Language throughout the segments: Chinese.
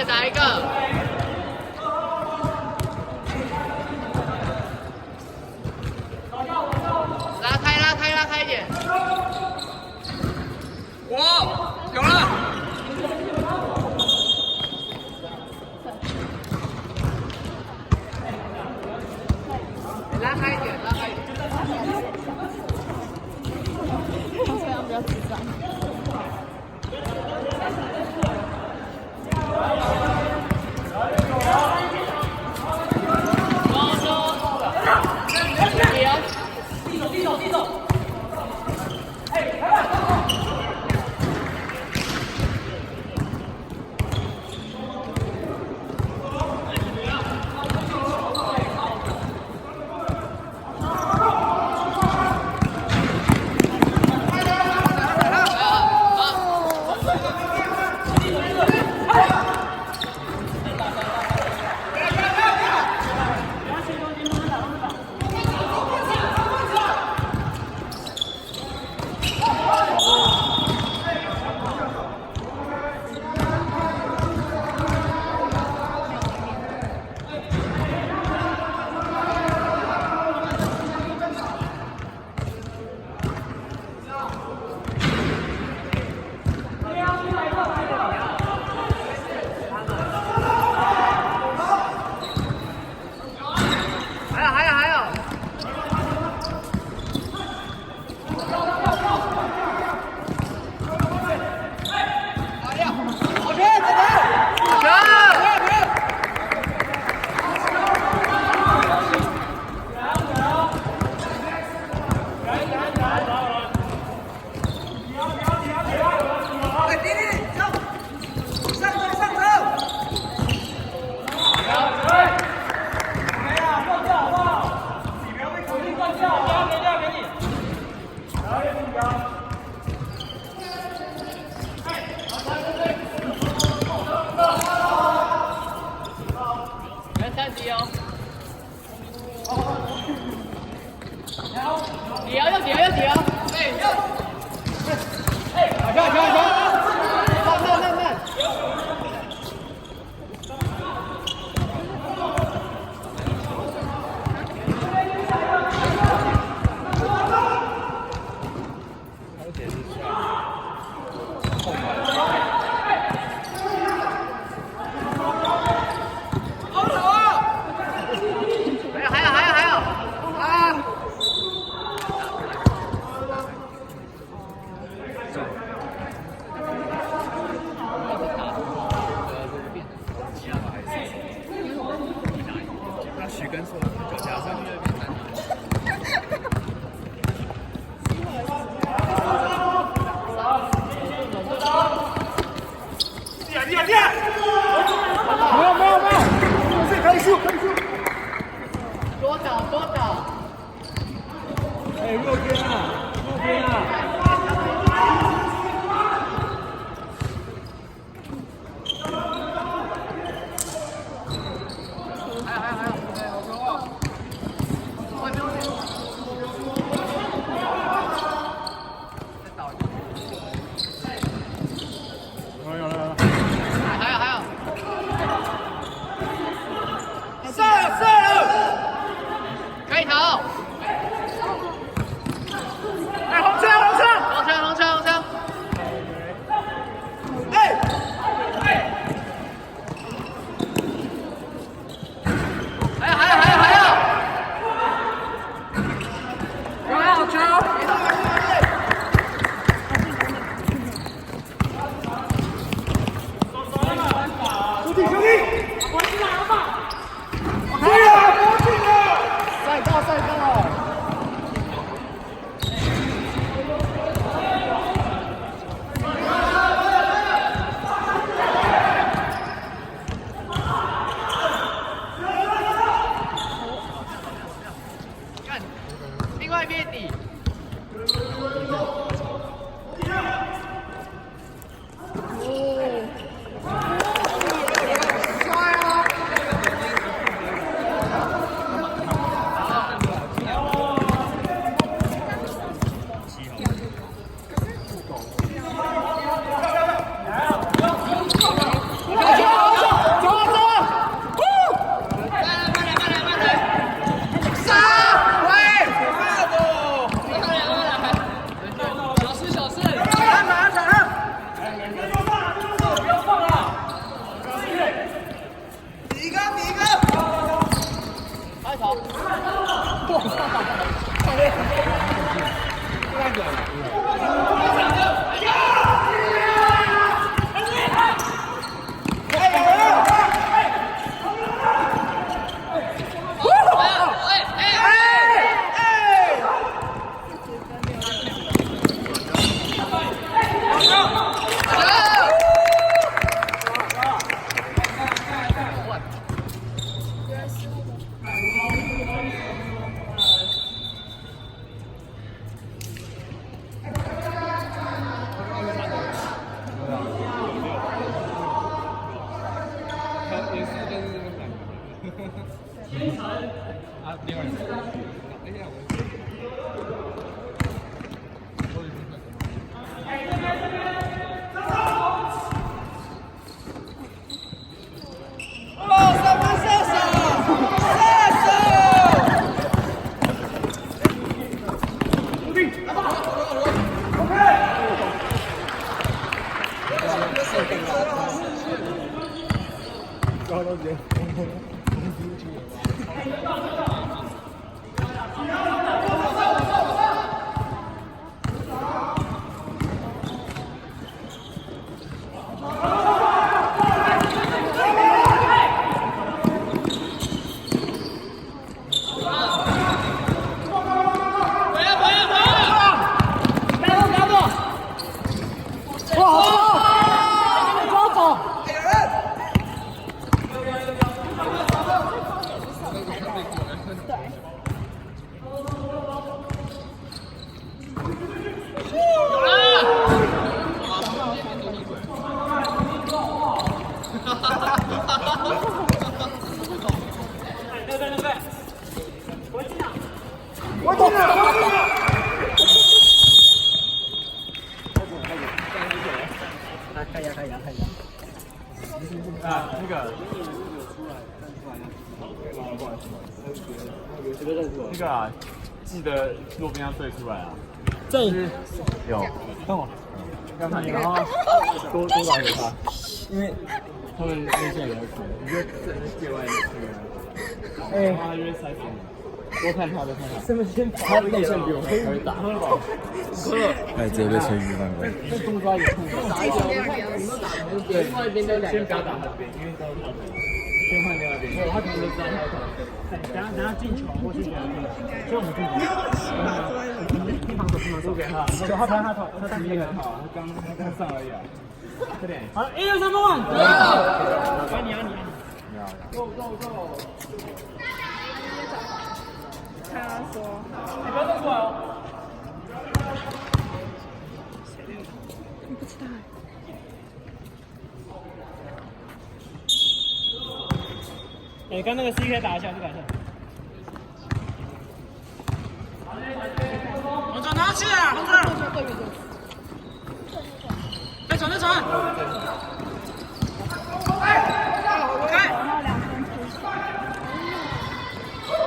打一个。拉开一点。有了。拉开一点。这样比较紧张。地走。多打。哎，右边啊！啊，另外一个。哎呀，那个啊，记得路边要退出来啊。这有，干嘛？然后多打给他，因为他们内线比较苦，你就界外那个，然后他就会塞防，多看他，多看他。他的内线比我还会打。直接被吹嘘犯规。这东抓也痛，打一脚，对，另外一边都两个，先不要打他边，因为都是他边，先换另外一边，没有，他可能都知道他要打。等下进球或是所以我们进球。输给他，他体力很好，他刚上而已啊。快点！好，1、2、3，放完。你啊！他说，你不要动过来哦。不知道哎。刚那个 CK 打一下，就打一下。红转拿起来，红转。再传，再传。开。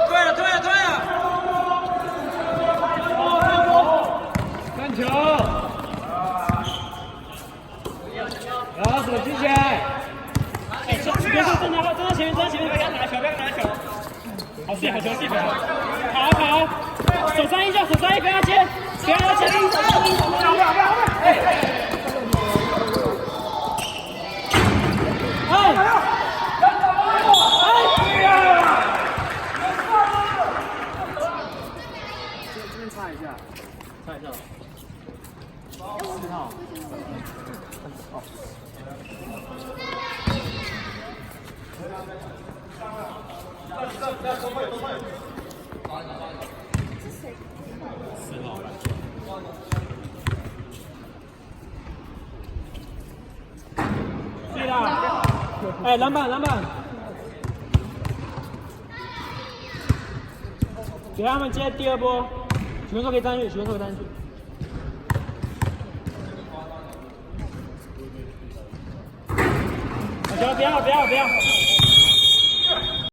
退了。看球。然后手举起来。哎，别说站在前面，不要拿球，好戏，好球。好，手上一脚，不要接，不要接，这边擦一下。4号。对的。哎，篮板。给他们接第二波，许文硕可以站去。好球，不要。